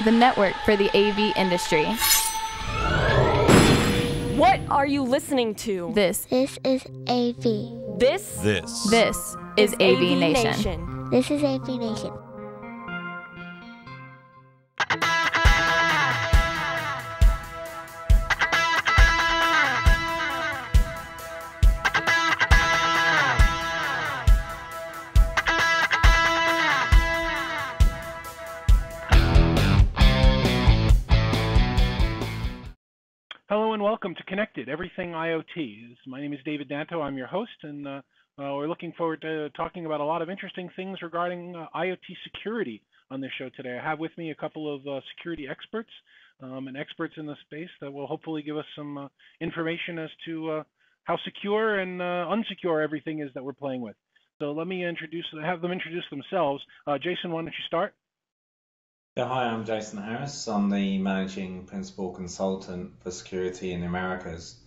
the network for the AV industry. What are you listening to? This is AV. This is AV Nation. This is AV Nation. Hello and welcome to Connected, Everything IoT. My name is David Danto. I'm your host, and we're looking forward to talking about a lot of interesting things regarding IoT security on this show today. I have with me a couple of security experts and experts in the space that will hopefully give us some information as to how secure and unsecure everything is that we're playing with. So let me have them introduce themselves. Jason, why don't you start? Yeah, hi, I'm Jason Harris. I'm the Managing Principal Consultant for Security in the Americas.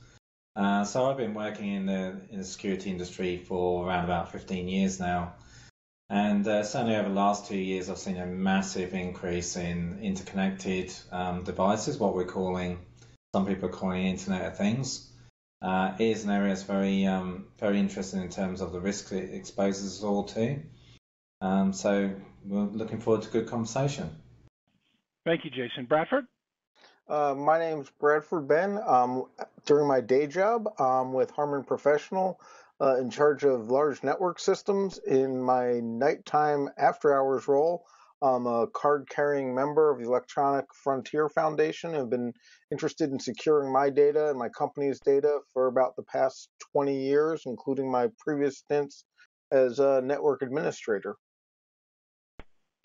So I've been working in the security industry for around about 15 years now. And certainly over the last 2 years, I've seen a massive increase in interconnected devices, what some people are calling Internet of Things. It is an area that's very interesting in terms of the risk it exposes us all to. So we're looking forward to a good conversation. Thank you, Jason. Bradford? My name's Bradford Benn. During my day job, I'm with Harman Professional, in charge of large network systems. In my nighttime after-hours role, I'm a card-carrying member of the Electronic Frontier Foundation and have been interested in securing my data and my company's data for about the past 20 years, including my previous stints as a network administrator.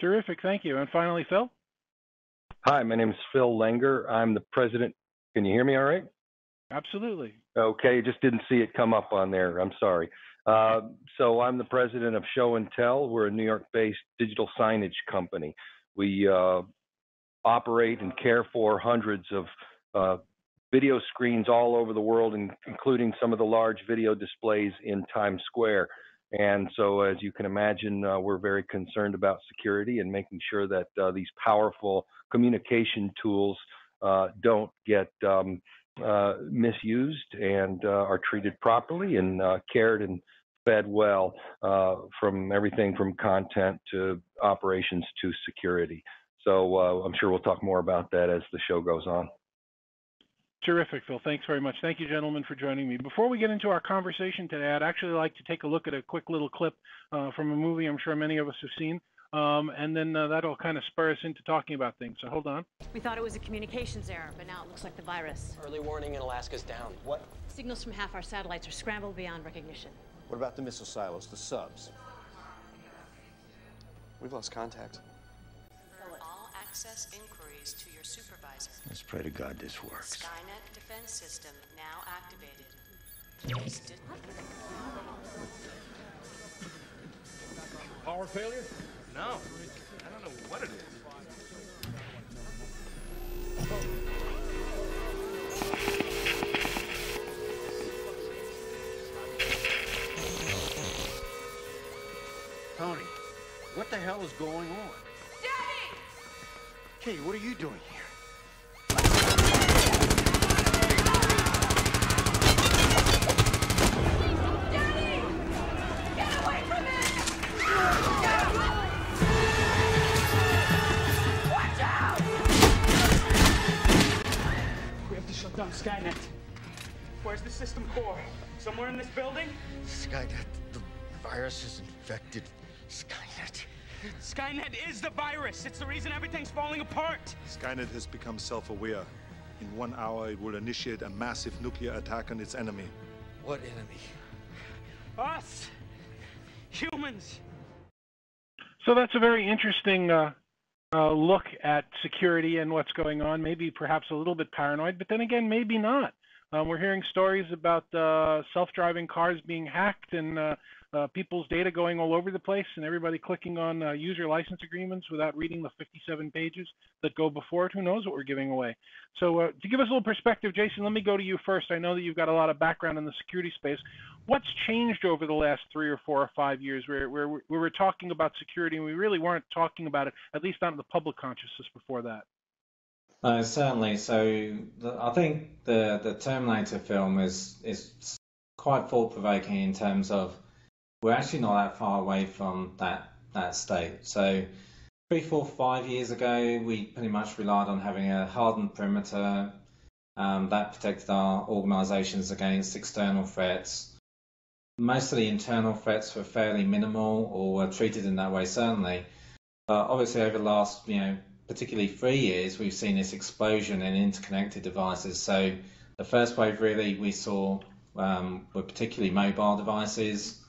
Terrific, thank you. And finally, Phil? Hi, my name is Phil Lenger. I'm the president. Can you hear me all right? Absolutely. Okay, just didn't see it come up on there. I'm sorry. So I'm the president of Show and Tell. We're a New York-based digital signage company. We operate and care for hundreds of video screens all over the world, including some of the large video displays in Times Square. And so, as you can imagine, we're very concerned about security and making sure that these powerful communication tools don't get misused and are treated properly and cared and fed well, from everything from content to operations to security. So I'm sure we'll talk more about that as the show goes on. Terrific, Phil. Thanks very much. Thank you, gentlemen, for joining me. Before we get into our conversation today, I'd actually like to take a look at a quick little clip from a movie I'm sure many of us have seen, and then that'll kind of spur us into talking about things. So hold on. We thought it was a communications error, but now it looks like the virus. Early warning in Alaska's down. What? Signals from half our satellites are scrambled beyond recognition. What about the missile silos, the subs? We've lost contact. All access inquiries to your supervisor. Let's pray to God this works. Skynet defense system now activated. Power failure? No. I don't know what it is. Tony, what the hell is going on? Daddy! Kay, what are you doing here? Daddy! Get away from me! Watch out! We have to shut down Skynet. Where's the system core? Somewhere in this building? Skynet, the virus has infected Skynet. Skynet is the virus. It's the reason everything's falling apart. Skynet has become self-aware. In 1 hour, it will initiate a massive nuclear attack on its enemy. What enemy? Us. Humans. So that's a very interesting look at security and what's going on. Maybe perhaps a little bit paranoid, but then again, maybe not. We're hearing stories about self-driving cars being hacked and people's data going all over the place and everybody clicking on user license agreements without reading the 57 pages that go before it. Who knows what we're giving away? So to give us a little perspective, Jason, let me go to you first. I know that you've got a lot of background in the security space. What's changed over the last 3 or 4 or 5 years where we were talking about security and we really weren't talking about it, at least not in the public consciousness before that? Certainly. So I think the Terminator film is quite thought-provoking in terms of we're actually not that far away from that state. So 3, 4, 5 years ago, we pretty much relied on having a hardened perimeter that protected our organisations against external threats. Most of the internal threats were fairly minimal or were treated in that way, certainly. But obviously, over the last, particularly 3 years, we've seen this explosion in interconnected devices. So the first wave really we saw were particularly mobile devices,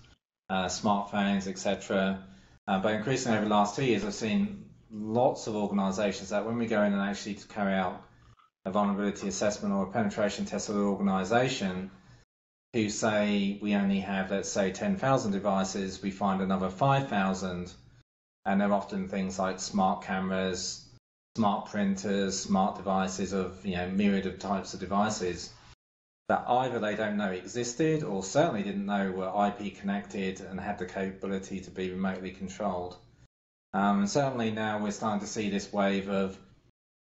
smartphones, etc. But increasingly over the last 2 years, I've seen lots of organisations that when we go in and actually carry out a vulnerability assessment or a penetration test of the organisation, who say we only have, let's say, 10,000 devices, we find another 5,000, and they're often things like smart cameras, smart printers, smart devices of myriad of types of devices that either they don't know existed or certainly didn't know were IP connected and had the capability to be remotely controlled. And certainly now we're starting to see this wave of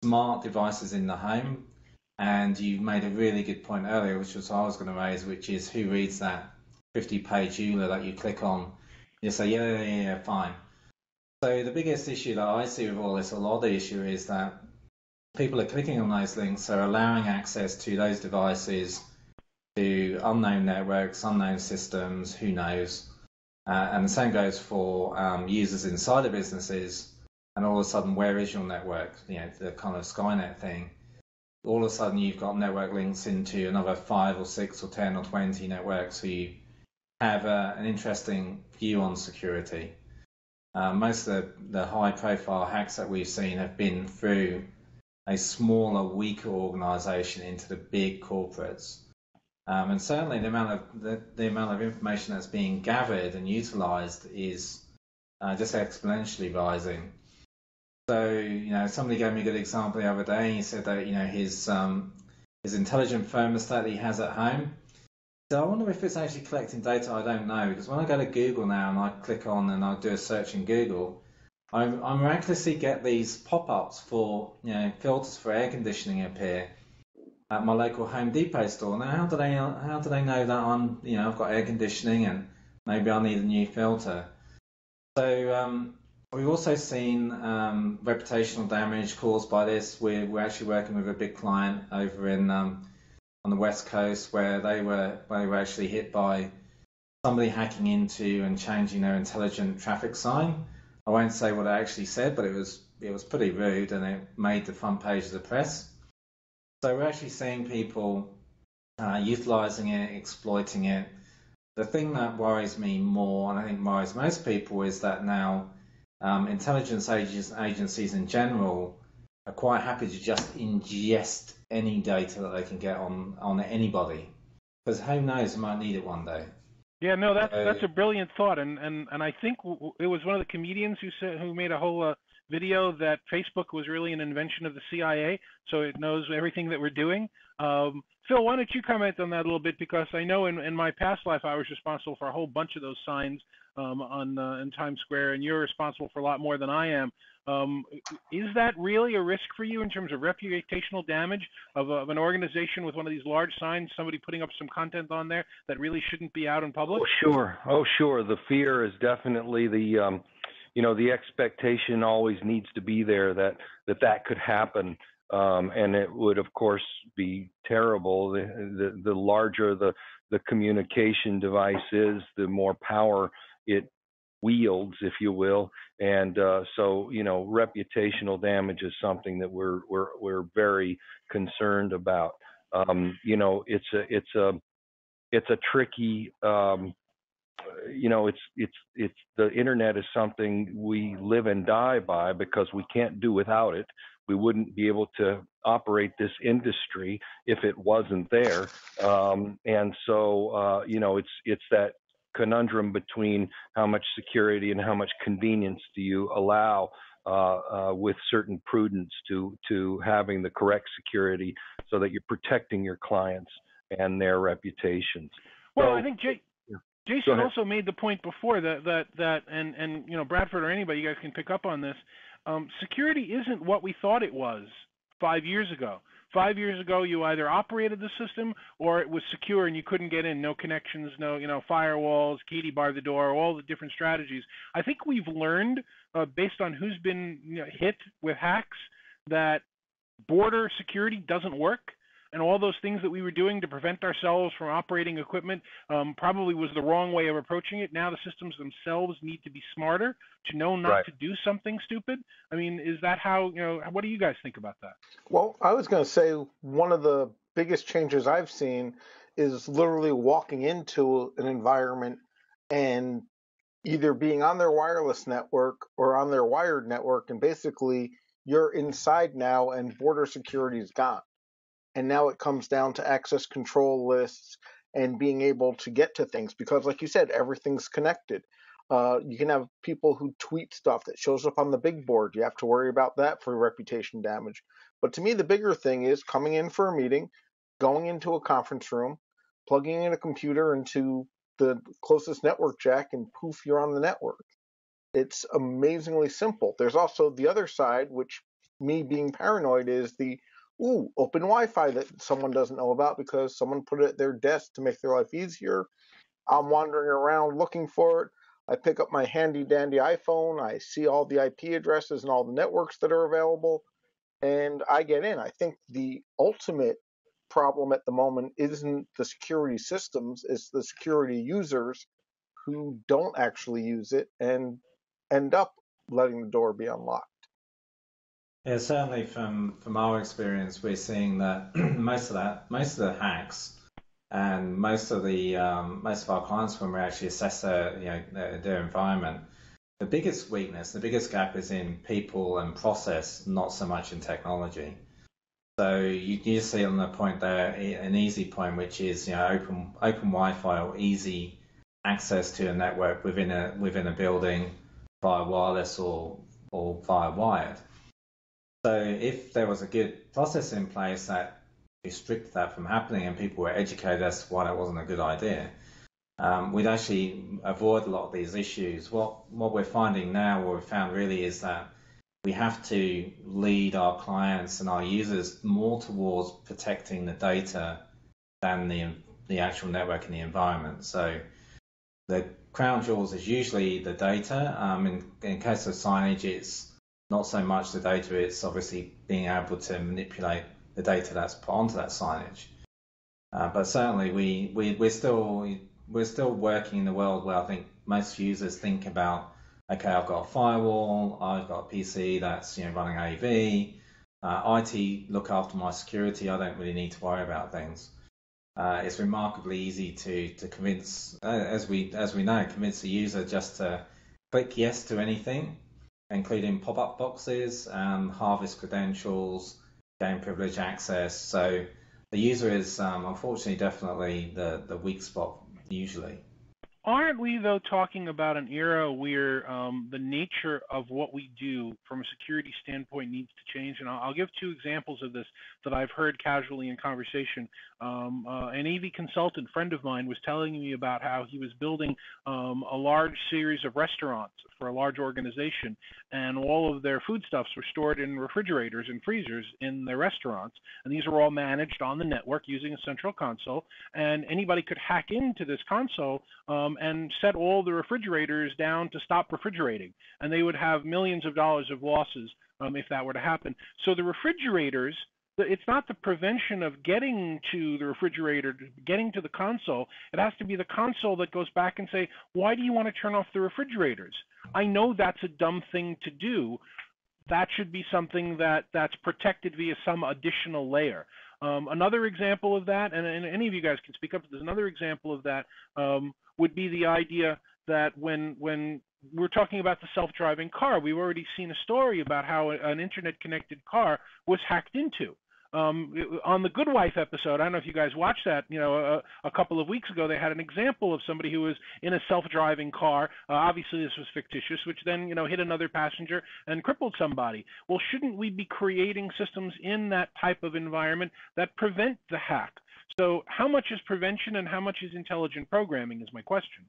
smart devices in the home. And you made a really good point earlier, which was what I was going to raise, which is who reads that 50-page EULA that you click on? You say, yeah, fine. So the biggest issue that I see with all this, a lot of the issue is that people are clicking on those links, are allowing access to those devices to unknown networks, unknown systems, who knows. And the same goes for users inside of businesses. And all of a sudden, where is your network? The kind of Skynet thing. All of a sudden, you've got network links into another 5 or 6 or 10 or 20 networks. So you have an interesting view on security. Most of the high-profile hacks that we've seen have been through a smaller, weaker organisation into the big corporates. And certainly the amount of information that's being gathered and utilised is just exponentially rising. So, somebody gave me a good example the other day. He said that, his intelligent thermostat that he has at home. So I wonder if it's actually collecting data. I don't know, because when I go to Google now and I click on and I do a search in Google, I miraculously get these pop-ups for, filters for air conditioning appear at my local Home Depot store. Now, how do they know that I've got air conditioning and maybe I need a new filter? So we've also seen reputational damage caused by this. We're actually working with a big client over in on the West Coast where they were actually hit by somebody hacking into and changing their intelligent traffic sign. I won't say what it actually said, but it was pretty rude and it made the front page of the press. So we're actually seeing people utilising it, exploiting it. The thing that worries me more, and I think worries most people, is that now intelligence agencies in general are quite happy to just ingest any data that they can get on anybody, because who knows, they might need it one day. Yeah, no, that's a brilliant thought, and I think it was one of the comedians who made a whole video that Facebook was really an invention of the CIA, so it knows everything that we're doing. Phil, why don't you comment on that a little bit, because I know in my past life I was responsible for a whole bunch of those signs in Times Square, and you're responsible for a lot more than I am. Is that really a risk for you in terms of reputational damage of an organization with one of these large signs, somebody putting up some content on there that really shouldn't be out in public? Oh, sure. The fear is definitely the expectation always needs to be there that could happen. And it would, of course, be terrible. The larger the communication device is, the more power it wields, if you will. And so, reputational damage is something that we're very concerned about. It's a tricky. It's the internet is something we live and die by because we can't do without it. We wouldn't be able to operate this industry if it wasn't there. And so, it's that conundrum between how much security and how much convenience do you allow with certain prudence to having the correct security so that you're protecting your clients and their reputations. Well, I think Jason also made the point before that and Bradford or anybody, you guys can pick up on this. Security isn't what we thought it was. 5 years ago. 5 years ago, you either operated the system or it was secure and you couldn't get in. No connections, no firewalls, key to bar the door, all the different strategies. I think we've learned, based on who's been hit with hacks, that border security doesn't work. And all those things that we were doing to prevent ourselves from operating equipment probably was the wrong way of approaching it. Now the systems themselves need to be smarter to know not to do something stupid. I mean, is that how, what do you guys think about that? Well, I was going to say one of the biggest changes I've seen is literally walking into an environment and either being on their wireless network or on their wired network, and basically you're inside now and border security is gone. And now it comes down to access control lists and being able to get to things because, like you said, everything's connected. You can have people who tweet stuff that shows up on the big board. You have to worry about that for reputation damage. But to me, the bigger thing is coming in for a meeting, going into a conference room, plugging in a computer into the closest network jack, and poof, you're on the network. It's amazingly simple. There's also the other side, which me being paranoid is the open Wi-Fi that someone doesn't know about because someone put it at their desk to make their life easier. I'm wandering around looking for it. I pick up my handy-dandy iPhone. I see all the IP addresses and all the networks that are available, and I get in. I think the ultimate problem at the moment isn't the security systems, it's the security users who don't actually use it and end up letting the door be unlocked. Yeah, certainly from our experience, we're seeing that most of the hacks and most of our clients, when we actually assess their environment, the biggest weakness, the biggest gap is in people and process, not so much in technology. So you see on the point there an easy point, which is open Wi-Fi or easy access to a network within a building via wireless or via wired. So if there was a good process in place that restricted that from happening and people were educated as to why that wasn't a good idea, we'd actually avoid a lot of these issues. What we're finding now, what we've found really is that we have to lead our clients and our users more towards protecting the data than the actual network and the environment. So the crown jewels is usually the data. In case of signage, it's not so much the data, it's obviously being able to manipulate the data that's put onto that signage. But certainly we're still working in the world where I think most users think about, okay, I've got a firewall, I've got a PC that's running AV, IT look after my security, I don't really need to worry about things. It's remarkably easy to convince, as we know, convince the user just to click yes to anything, including pop-up boxes, harvest credentials, gain privilege access. So the user is unfortunately definitely the weak spot usually. Aren't we, though, talking about an era where the nature of what we do from a security standpoint needs to change? And I'll give two examples of this that I've heard casually in conversation. An AV consultant friend of mine was telling me about how he was building a large series of restaurants for a large organization, and all of their foodstuffs were stored in refrigerators and freezers in their restaurants, and these were all managed on the network using a central console, and anybody could hack into this console and set all the refrigerators down to stop refrigerating, and they would have millions of dollars of losses if that were to happen. So the refrigerators, it's not the prevention of getting to the refrigerator, getting to the console. It has to be the console that goes back and say, why do you want to turn off the refrigerators? I know that's a dumb thing to do. That should be something that's protected via some additional layer. Another example of that, and any of you guys can speak up, there's another example of that, would be the idea that when we're talking about the self-driving car, we've already seen a story about how an internet-connected car was hacked into. On the Good Wife episode, I don't know if you guys watched that, a couple of weeks ago, they had an example of somebody who was in a self-driving car. Obviously, this was fictitious, which then, hit another passenger and crippled somebody. Well, shouldn't we be creating systems in that type of environment that prevent the hack? So how much is prevention and how much is intelligent programming is my question.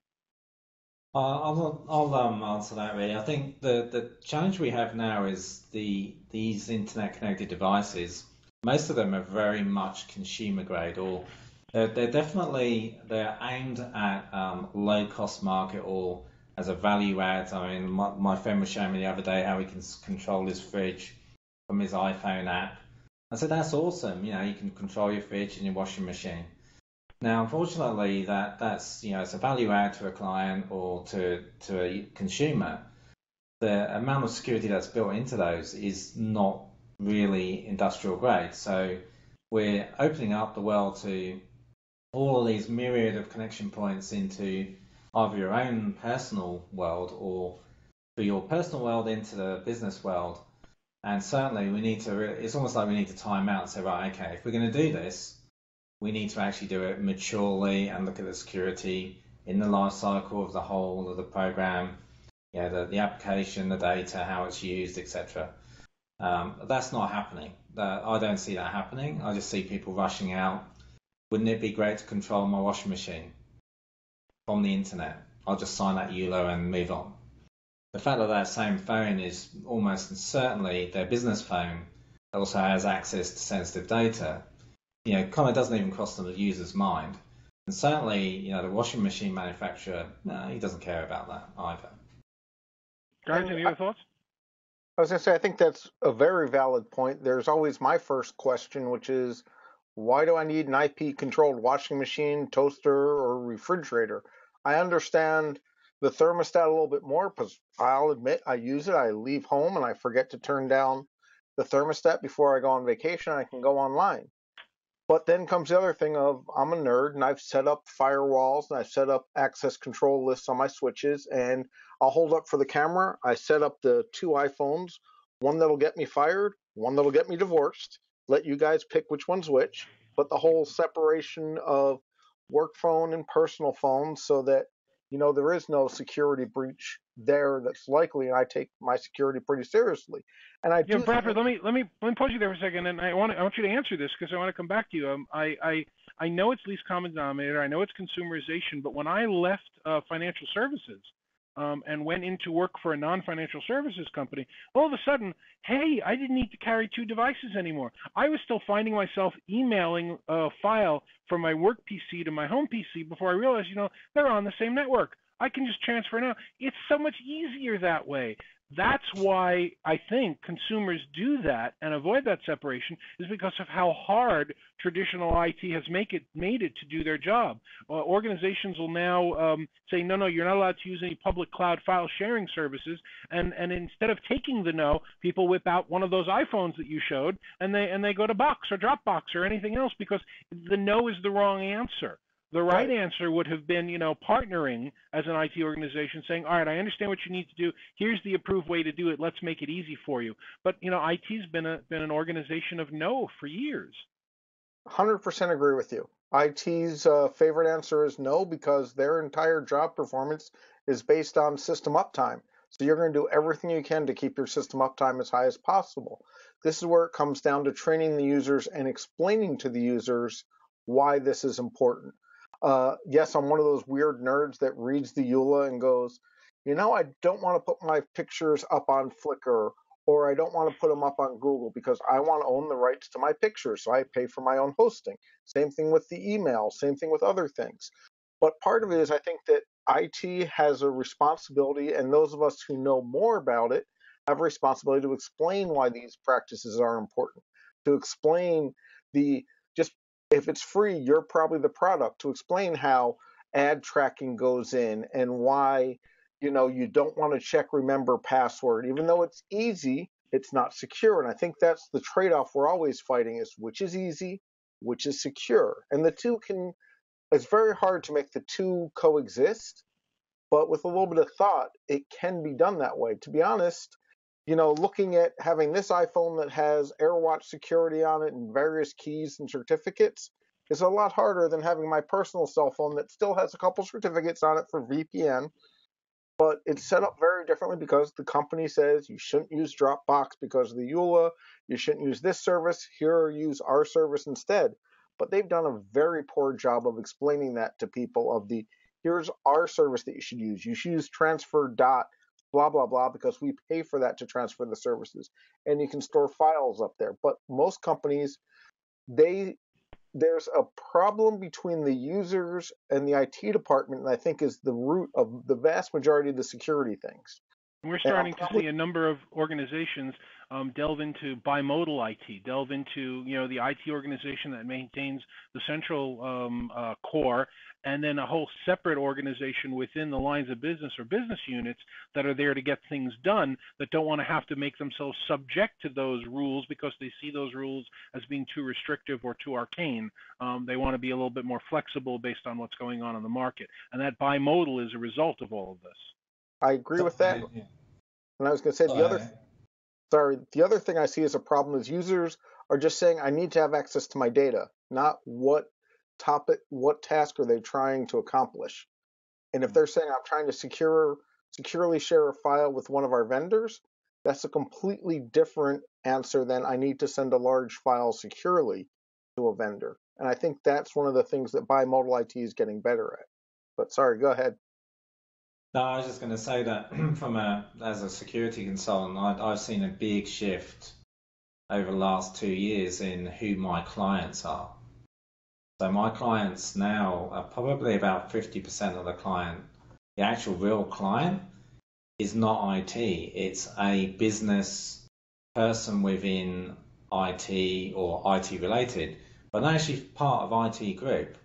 I'll answer that really. I think the challenge we have now is these internet connected devices. Most of them are very much consumer grade, or they're aimed at low cost market or as a value add. I mean, my friend was showing me the other day how he can control his fridge from his iPhone app. I said that's awesome. You know, you can control your fridge and your washing machine. Now, unfortunately, that's it's a value add to a client or to a consumer. The amount of security that's built into those is not really industrial grade. So we're opening up the world to all of these myriad of connection points into either your own personal world or for your personal world into the business world. And certainly we need to, it's almost like we need to time out and say, right, okay, if we're going to do this, we need to actually do it maturely and look at the security in the life cycle of the whole of the program, the application, the data, how it's used, etc. That's not happening. I don't see that happening. I just see people rushing out. Wouldn't it be great to control my washing machine from the internet? I'll just sign that EULA and move on. The fact that that same phone is almost certainly their business phone that also has access to sensitive data, kind of doesn't even cross the user's mind. And certainly, the washing machine manufacturer, no, he doesn't care about that either. Guys, any other thoughts? I was going to say, I think that's a very valid point. There's always my first question, which is, why do I need an IP-controlled washing machine, toaster, or refrigerator? I understand the thermostat a little bit more because I'll admit I use it. I leave home and I forget to turn down the thermostat before I go on vacation. I can go online. But then comes the other thing of I'm a nerd and I've set up firewalls and I've set up access control lists on my switches, and I'll hold up for the camera. I set up the 2 iPhones, one that'll get me fired, one that'll get me divorced. Let you guys pick which one's which. But the whole separation of work phone and personal phone so that there is no security breach there that's likely, and I take my security pretty seriously. And I do. Bradford, let me pause you there for a second, and I want you to answer this because I want to come back to you. I know it's least common denominator. I know it's consumerization, but when I left financial services and went into work for a non-financial services company, all of a sudden, hey, I didn't need to carry 2 devices anymore. I was still finding myself emailing a file from my work PC to my home PC before I realized, they're on the same network. I can just transfer now. It's so much easier that way. That's why I think consumers do that and avoid that separation, is because of how hard traditional IT has made it to do their job. Organizations will now say, no, you're not allowed to use any public cloud file sharing services, and instead of taking the no, people whip out one of those iPhones that you showed, and they go to Box or Dropbox or anything else because the no is the wrong answer. The right answer would have been, partnering as an IT organization, saying, all right, I understand what you need to do. Here's the approved way to do it. Let's make it easy for you. But, IT's been an organization of no for years. 100% agree with you. IT's favorite answer is no, because their entire job performance is based on system uptime. So you're going to do everything you can to keep your system uptime as high as possible. This is where it comes down to training the users and explaining to the users why this is important. Yes, I'm one of those weird nerds that reads the EULA and goes, I don't want to put my pictures up on Flickr, or I don't want to put them up on Google because I want to own the rights to my pictures, so I pay for my own hosting. Same thing with the email, same thing with other things. But part of it is I think that IT has a responsibility, and those of us who know more about it have a responsibility to explain why these practices are important, to explain if it's free, you're probably the product, to explain how ad tracking goes in and why, you don't want to check remember password. Even though it's easy, it's not secure. And I think that's the trade-off we're always fighting, is which is easy, which is secure. And it's very hard to make the two coexist, but with a little bit of thought, it can be done that way. To be honest, looking at having this iPhone that has AirWatch security on it and various keys and certificates is a lot harder than having my personal cell phone that still has a couple certificates on it for VPN, but it's set up very differently because the company says you shouldn't use Dropbox because of the EULA, you shouldn't use this service, use our service instead. But they've done a very poor job of explaining that to people, of the here's our service that you should use. You should use transfer dot blah, blah, blah, because we pay for that to transfer the services. And you can store files up there. But most companies, there's a problem between the users and the IT department, and I think is the root of the vast majority of the security things. We're starting to see a number of organizations delve into bimodal IT, delve into the IT organization that maintains the central core, and then a whole separate organization within the lines of business or business units that are there to get things done, that don't want to have to make themselves subject to those rules because they see those rules as being too restrictive or too arcane. They want to be a little bit more flexible based on what's going on in the market, and that bimodal is a result of all of this. I agree with that. And I was going to say the other thing I see as a problem is users are just saying, I need to have access to my data, not what task are they trying to accomplish. And if they're saying I'm trying to securely share a file with one of our vendors, that's a completely different answer than I need to send a large file securely to a vendor. And I think that's one of the things that bimodal IT is getting better at. But sorry, go ahead. No, I was just going to say that as a security consultant, I've seen a big shift over the last 2 years in who my clients are. So my clients now are probably about 50% of the actual real client is not IT. It's a business person within IT or IT related, but they're actually part of IT group.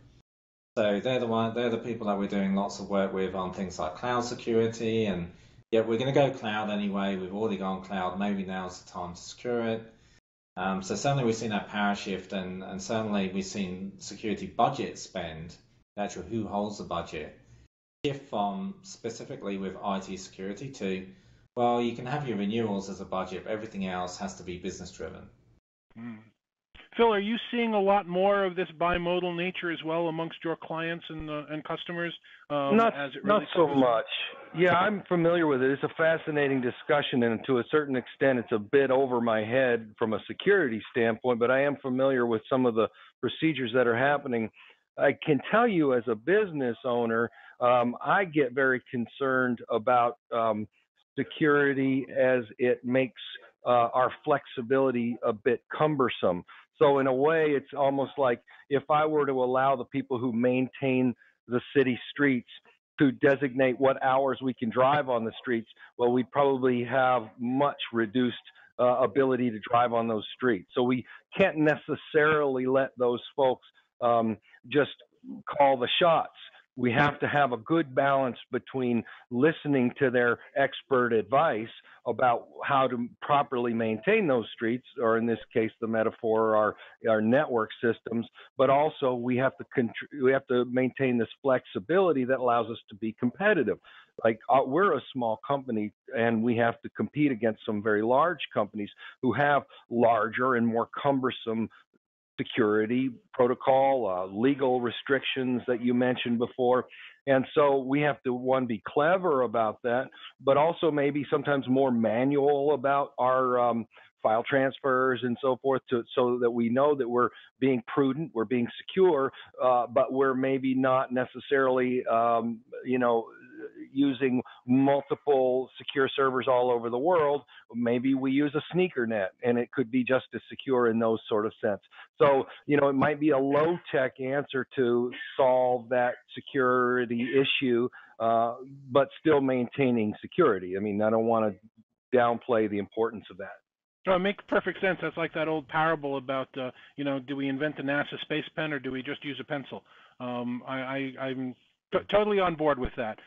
So they're the people that we're doing lots of work with on things like cloud security, and yeah, we're going to go cloud anyway. We've already gone cloud. Maybe now's the time to secure it. So certainly we've seen that power shift, and certainly we've seen security budget spend, actually who holds the budget, shift from specifically with IT security to, well, you can have your renewals as a budget, but everything else has to be business driven. Phil, are you seeing a lot more of this bimodal nature as well amongst your clients and customers? Not so much. Yeah, I'm familiar with it. It's a fascinating discussion, and to a certain extent, it's a bit over my head from a security standpoint, but I am familiar with some of the procedures that are happening. I can tell you as a business owner, I get very concerned about security as it makes our flexibility a bit cumbersome. So in a way, it's almost like if I were to allow the people who maintain the city streets to designate what hours we can drive on the streets, well, we'd probably have much reduced ability to drive on those streets. So we can't necessarily let those folks just call the shots. We have to have a good balance between listening to their expert advice about how to properly maintain those streets, or in this case, the metaphor, our network systems. But also, we have to maintain this flexibility that allows us to be competitive. Like we're a small company, and we have to compete against some very large companies who have larger and more cumbersome security protocol, legal restrictions that you mentioned before. And so we have to, one, be clever about that, but also maybe sometimes more manual about our file transfers and so forth, so that we know that we're being prudent, we're being secure, but we're maybe not necessarily, using multiple secure servers all over the world. Maybe we use a sneaker net, and it could be just as secure in those sort of sense. So, it might be a low-tech answer to solve that security issue, but still maintaining security. I mean, I don't want to downplay the importance of that. No, it makes perfect sense. That's like that old parable about, do we invent the NASA space pen or do we just use a pencil? I'm totally on board with that.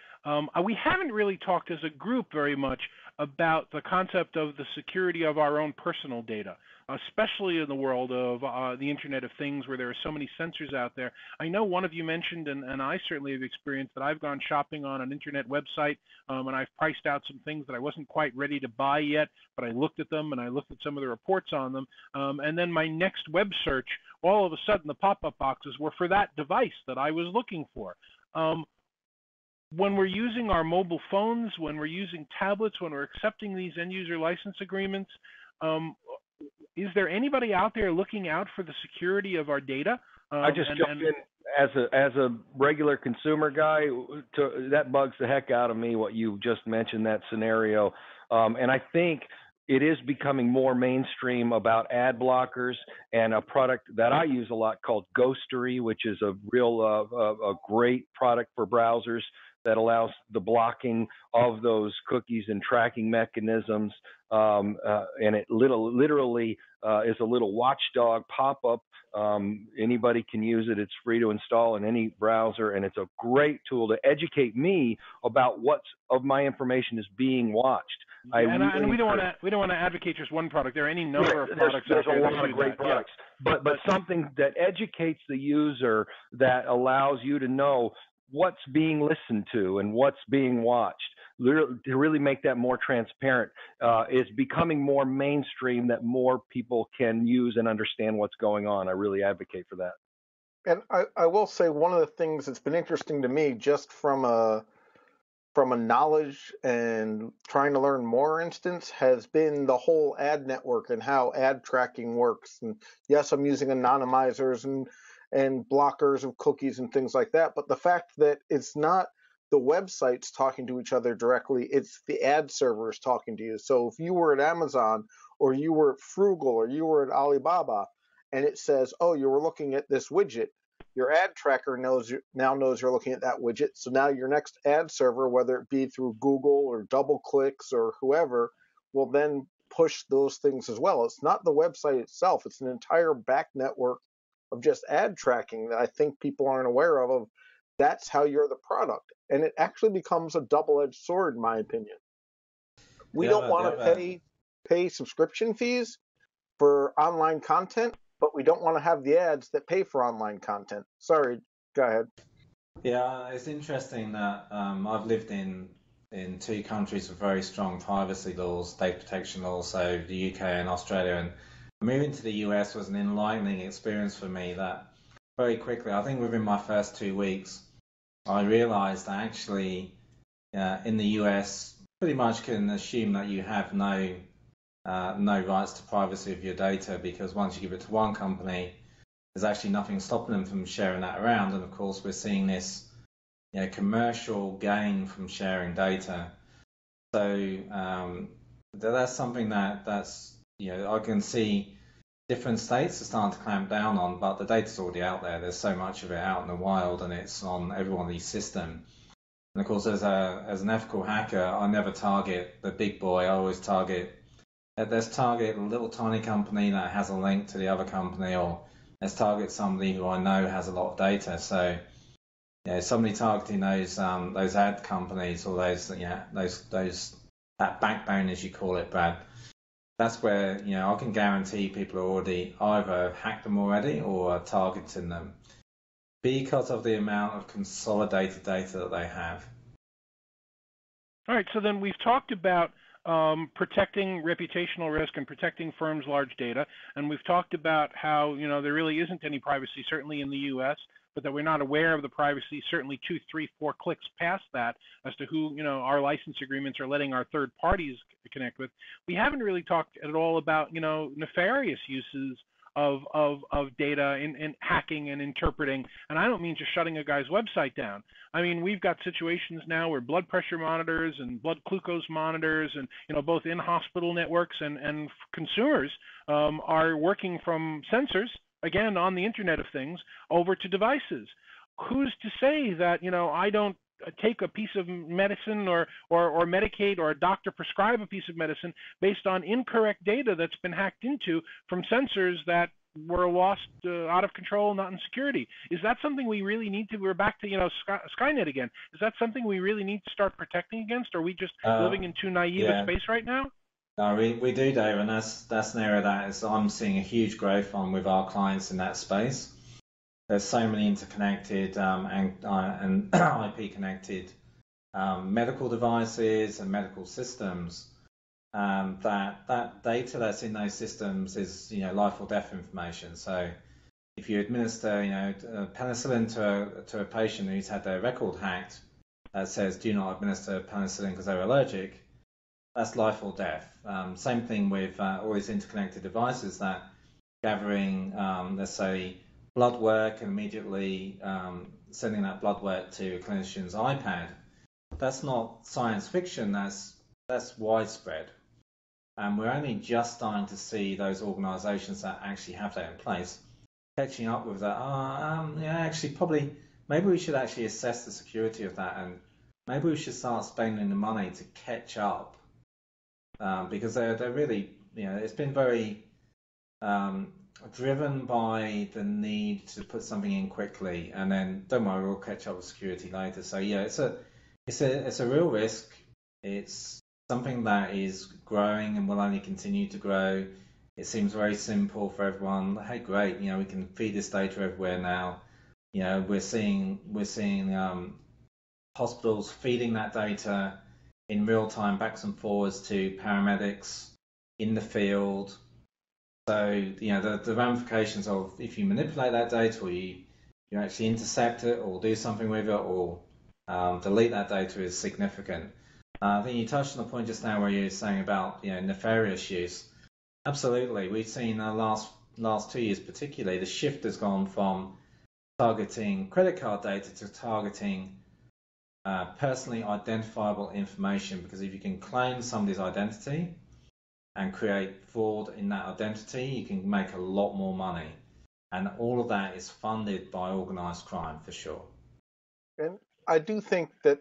We haven't really talked as a group very much about the concept of the security of our own personal data, especially in the world of the Internet of Things, where there are so many sensors out there. I know one of you mentioned, and I certainly have experienced, that I've gone shopping on an Internet website, and I've priced out some things that I wasn't quite ready to buy yet, but I looked at them, and I looked at some of the reports on them, and then my next web search, all of a sudden the pop-up boxes were for that device that I was looking for. When we're using our mobile phones, when we're using tablets, when we're accepting these end-user license agreements, is there anybody out there looking out for the security of our data? I just jumped in as a regular consumer guy. That bugs the heck out of me what you just mentioned, that scenario, and I think it is becoming more mainstream about ad blockers and a product that I use a lot called Ghostery, which is a real a great product for browsers that allows the blocking of those cookies and tracking mechanisms. And it literally is a little watchdog pop-up. Anybody can use it. It's free to install in any browser, and it's a great tool to educate me about what's of my information is being watched. And we don't want to advocate just one product. There are any number of products. There's a lot of great products, but something that educates the user, that allows you to know what's being listened to and what's being watched, to really make that more transparent, is becoming more mainstream, that more people can use and understand what's going on. I really advocate for that. And I will say, one of the things that's been interesting to me, just from a knowledge and trying to learn more instance, has been the whole ad network and how ad tracking works. And yes, I'm using anonymizers and blockers of cookies and things like that, but the fact that it's not the websites talking to each other directly, it's the ad servers talking to you. So if you were at Amazon, or you were at Frugal, or you were at Alibaba, and it says, oh, you were looking at this widget, your ad tracker knows you're looking at that widget. So now your next ad server, whether it be through Google or DoubleClicks or whoever, will then push those things as well. It's not the website itself. It's an entire back network of just ad tracking that I think people aren't aware of. That's how you're the product. And it actually becomes a double-edged sword, in my opinion. We don't want to pay subscription fees for online content, but we don't want to have the ads that pay for online content. Sorry, go ahead. Yeah, it's interesting that I've lived in two countries with very strong privacy laws, data protection laws, so the UK and Australia, and moving to the US was an enlightening experience for me. That very quickly, I think within my first 2 weeks, I realized that actually in the US, pretty much can assume that you have no rights to privacy of your data, because once you give it to one company, there's actually nothing stopping them from sharing that around. And of course, we're seeing this commercial gain from sharing data. So that's something that's I can see different states are starting to clamp down on, but the data's already out there. There's so much of it out in the wild, and it's on everyone's system. And of course, as an ethical hacker, I never target the big boy. I always target a little tiny company that has a link to the other company, or let's target somebody who I know has a lot of data. So somebody targeting those ad companies, or that backbone, as you call it, Brad. That's where I can guarantee people are already either hacked them already or are targeting them because of the amount of consolidated data that they have. All right, so then we've talked about protecting reputational risk and protecting firms' large data, and we've talked about how there really isn't any privacy, certainly in the U.S., but that we're not aware of the privacy, certainly 2, 3, 4 clicks past that, as to who our license agreements are letting our third parties connect with. We haven't really talked at all about nefarious uses of data in hacking and interpreting. And I don't mean just shutting a guy's website down. I mean, we've got situations now where blood pressure monitors and blood glucose monitors and both in hospital networks and consumers are working from sensors, again, on the Internet of Things, over to devices. Who's to say that, I don't take a piece of medicine or medicate, or a doctor prescribe a piece of medicine based on incorrect data that's been hacked into from sensors that were lost out of control, not in security? Is that something we really need to, we're back to, Skynet again. Is that something we really need to start protecting against? Or are we just living in too naive a space right now? No, we do, Dave, and that's an area that I'm seeing a huge growth on with our clients in that space. There's so many interconnected and IP connected medical devices and medical systems that data that's in those systems is life or death information. So if you administer penicillin to a patient who's had their record hacked that says do not administer penicillin because they're allergic, that's life or death. Same thing with all these interconnected devices that gathering, let's say, blood work and immediately sending that blood work to a clinician's iPad. That's not science fiction, that's widespread. And we're only just starting to see those organizations that actually have that in place catching up with that. Actually, probably, maybe we should actually assess the security of that, and maybe we should start spending the money to catch up, because they're really, it's been very driven by the need to put something in quickly, and then don't worry, we'll catch up with security later. So yeah, it's a real risk. It's something that is growing and will only continue to grow. It seems very simple for everyone. Hey, great, we can feed this data everywhere now. We're seeing hospitals feeding that data in real time backs and forwards to paramedics in the field. So the ramifications of if you manipulate that data, or you actually intercept it, or do something with it, or delete that data is significant. I think you touched on the point just now where you were saying about nefarious use. Absolutely, we've seen the last 2 years particularly, the shift has gone from targeting credit card data to targeting personally identifiable information, because if you can claim somebody's identity and create fraud in that identity, you can make a lot more money. And all of that is funded by organized crime, for sure. And I do think that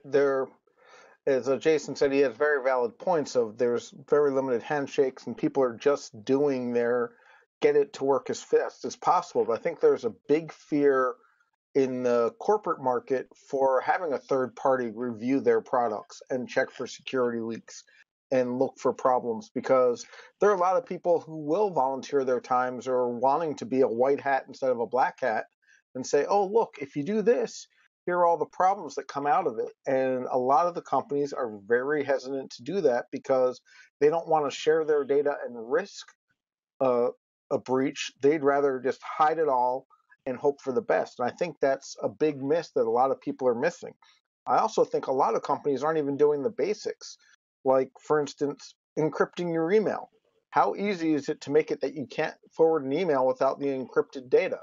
as Jason said, he has very valid points of there's very limited handshakes and people are just doing get it to work as fast as possible. But I think there's a big fear in the corporate market for having a third party review their products and check for security leaks and look for problems, because there are a lot of people who will volunteer their times or wanting to be a white hat instead of a black hat and say, oh, look, if you do this, here are all the problems that come out of it. And a lot of the companies are very hesitant to do that because they don't want to share their data and risk a breach. They'd rather just hide it all and hope for the best. And I think that's a big miss that a lot of people are missing. I also think a lot of companies aren't even doing the basics, like, for instance, encrypting your email. How easy is it to make it that you can't forward an email without the encrypted data?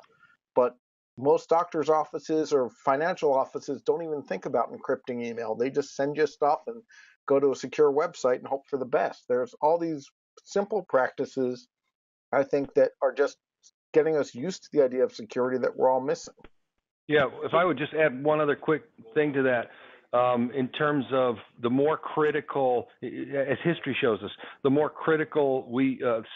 But most doctors' offices or financial offices don't even think about encrypting email. They just send you stuff and go to a secure website and hope for the best. There's all these simple practices, I think, that are just getting us used to the idea of security that we're all missing. Yeah, if I would just add one other quick thing to that. In terms of the more critical, as history shows us, the more critical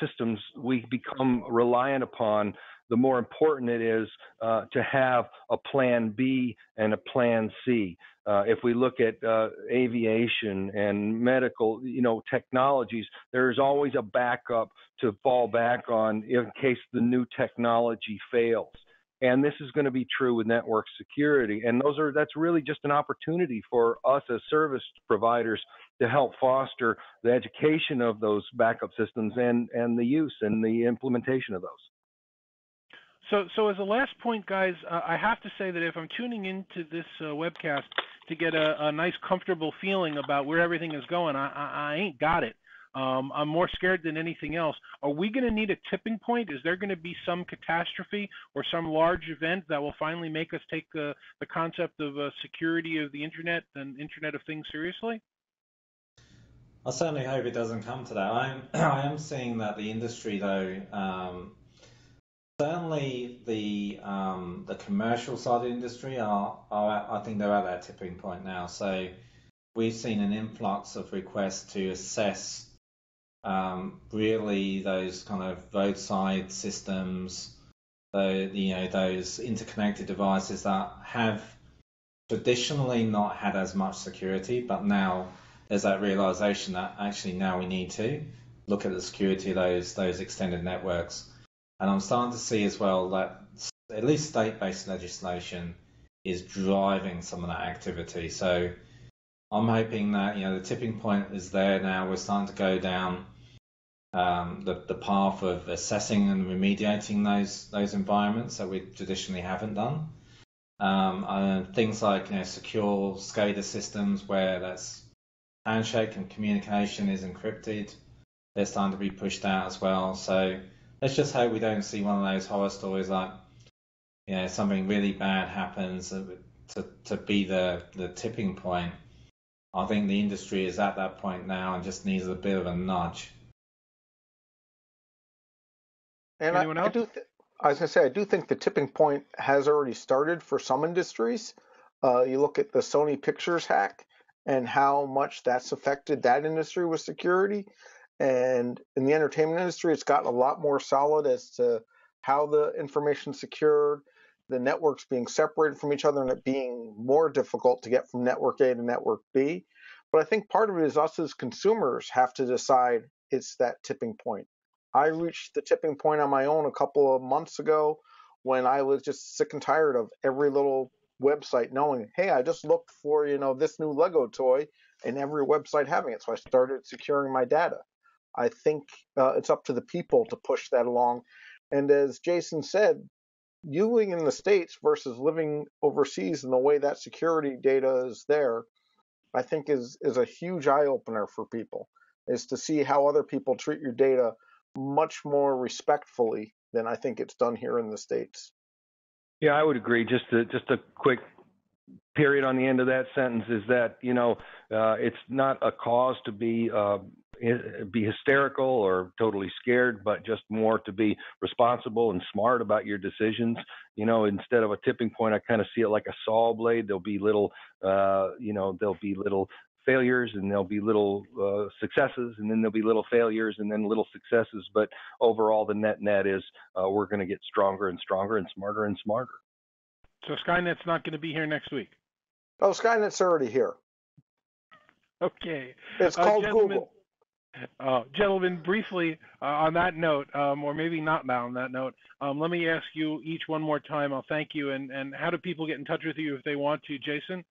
systems we become reliant upon, the more important it is to have a plan B and a plan C. If we look at aviation and medical, technologies, there's always a backup to fall back on in case the new technology fails. And this is going to be true with network security. And that's really just an opportunity for us as service providers to help foster the education of those backup systems and the use and the implementation of those. So as a last point, guys, I have to say that if I'm tuning into this webcast to get a nice, comfortable feeling about where everything is going, I ain't got it. I'm more scared than anything else. Are we going to need a tipping point? Is there going to be some catastrophe or some large event that will finally make us take the concept of security of the Internet and Internet of Things seriously? I certainly hope it doesn't come to that. I am seeing that the industry, though, certainly the commercial side of the industry I think they're at that tipping point now. So we've seen an influx of requests to assess really those kind of roadside systems, those interconnected devices that have traditionally not had as much security, but now there's that realization that actually now we need to look at the security of those extended networks. And I'm starting to see as well that at least state-based legislation is driving some of that activity. So I'm hoping that the tipping point is there now. We're starting to go down the path of assessing and remediating those environments that we traditionally haven't done. Things like secure SCADA systems where that's handshake and communication is encrypted. They're starting to be pushed out as well. So let's just hope we don't see one of those horror stories like something really bad happens to be the tipping point. I think the industry is at that point now and just needs a bit of a nudge. And I do think the tipping point has already started for some industries. You look at the Sony Pictures hack and how much that's affected that industry with security. And in the entertainment industry, it's gotten a lot more solid as to how the information's secured, the networks being separated from each other, and it being more difficult to get from network A to network B. But I think part of it is us as consumers have to decide it's that tipping point. I reached the tipping point on my own a couple of months ago when I was just sick and tired of every little website knowing, hey, I just looked for, this new Lego toy, and every website having it. So I started securing my data. I think it's up to the people to push that along. And as Jason said, you living in the States versus living overseas and the way that security data is there, I think is a huge eye-opener for people, is to see how other people treat your data much more respectfully than I think it's done here in the States. Yeah, I would agree. Just a quick period on the end of that sentence is that, it's not a cause to be hysterical or totally scared, but just more to be responsible and smart about your decisions. Instead of a tipping point, I kind of see it like a saw blade. There'll be little, failures, and there'll be little successes, and then there'll be little failures, and then little successes. But overall, the net is we're going to get stronger and stronger and smarter and smarter. So Skynet's not going to be here next week? Oh, Skynet's already here. Okay. It's called Google. Gentlemen, briefly on that note, or maybe not on that note, let me ask you each one more time. I'll thank you. And how do people get in touch with you if they want to? Jason?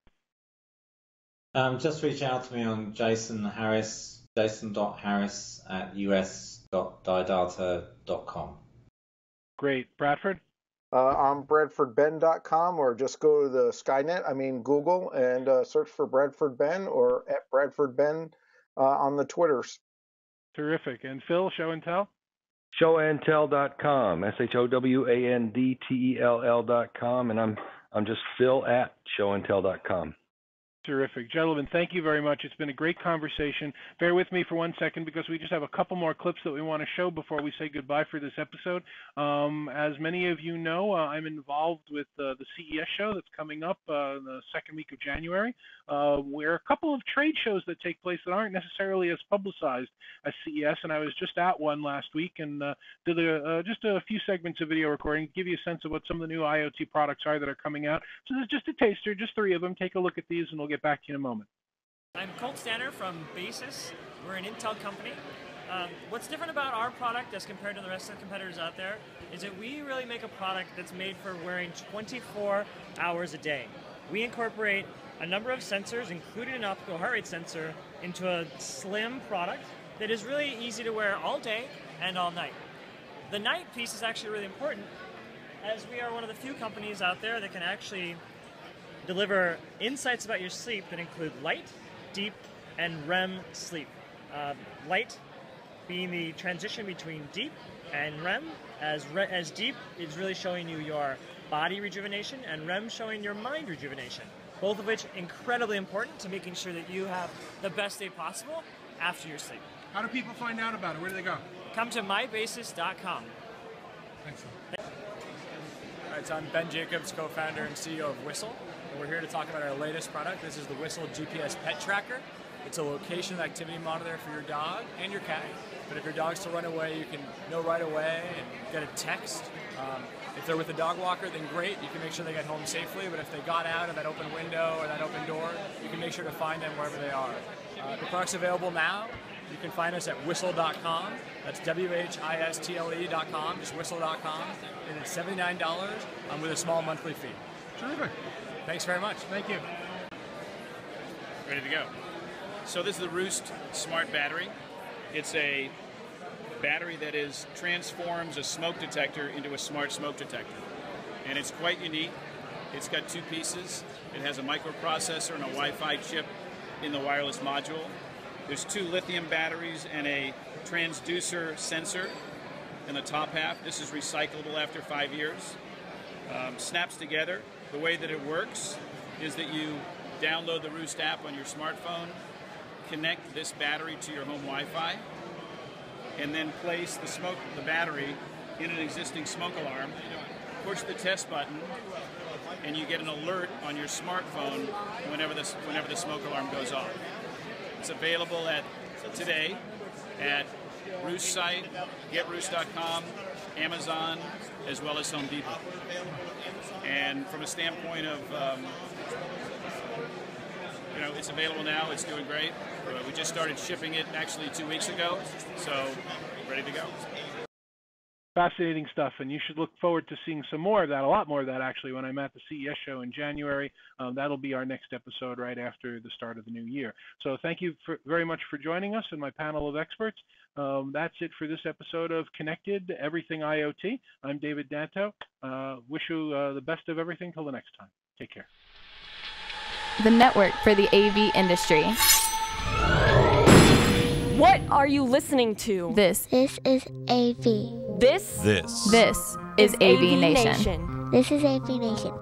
Just reach out to me on jason.harris@us.didata.com. Great. Bradford? I'm bradfordbenn.com, or just go to the Skynet, Google, and search for Bradford Benn or at Bradford Benn on the Twitters. Terrific. And Phil, Show and Tell? Showandtell.com, SHOWANDTELL.com, and I'm just Phil at showandtell.com. Terrific. Gentlemen, thank you very much. It's been a great conversation. Bear with me for 1 second because we just have a couple more clips that we want to show before we say goodbye for this episode. As many of you know, I'm involved with the CES show that's coming up in the second week of January. Where a couple of trade shows that take place that aren't necessarily as publicized as CES, and I was just at one last week and did just a few segments of video recording to give you a sense of what some of the new IoT products are that are coming out. So there's just a taster, just 3 of them. Take a look at these and we'll get back to you in a moment. I'm Colt Stanner from Basis. We're an Intel company. What's different about our product as compared to the rest of the competitors out there is that we really make a product that's made for wearing 24 hours a day. We incorporate a number of sensors, including an optical heart rate sensor, into a slim product that is really easy to wear all day and all night. The night piece is actually really important, as we are one of the few companies out there that can actually deliver insights about your sleep that include light, deep, and REM sleep. Light being the transition between deep and REM, as deep is really showing you your body rejuvenation, and REM showing your mind rejuvenation, both of which incredibly important to making sure that you have the best day possible after your sleep. How do people find out about it? Where do they go? Come to mybasis.com. Thanks. All right, so I'm Ben Jacobs, co-founder and CEO of Whistle. And we're here to talk about our latest product. This is the Whistle GPS Pet Tracker. It's a location activity monitor for your dog and your cat. But if your dog's to run away, you can know right away and get a text. If they're with a dog walker, then great. You can make sure they get home safely. But if they got out of that open window or that open door, you can make sure to find them wherever they are. The product's available now. You can find us at whistle.com. That's WHISTLE.com, just whistle.com. And it's $79 with a small monthly fee. Terrific. Thanks very much. Thank you. Ready to go. So this is the Roost Smart Battery. It's a battery that transforms a smoke detector into a smart smoke detector. And it's quite unique. It's got 2 pieces. It has a microprocessor and a Wi-Fi chip in the wireless module. There's 2 lithium batteries and a transducer sensor in the top half. This is recyclable after 5 years. snaps together. The way that it works is that you download the Roost app on your smartphone, connect this battery to your home Wi-Fi, and then place the battery in an existing smoke alarm. Push the test button, and you get an alert on your smartphone whenever the smoke alarm goes off. It's available today at Roost site, GetRoost.com, Amazon, as well as Home Depot. And from a standpoint of, it's available now. It's doing great. We just started shipping it actually 2 weeks ago, so ready to go. Fascinating stuff, and you should look forward to seeing some more of that, a lot more of that actually, when I'm at the CES show in January. That'll be our next episode right after the start of the new year. So thank you very much for joining us and my panel of experts. That's it for this episode of Connected Everything IoT. I'm David Danto. Wish you the best of everything till the next time. Take care. The network for the AV industry. What are you listening to? This is AV. This is AV Nation. This is AV Nation.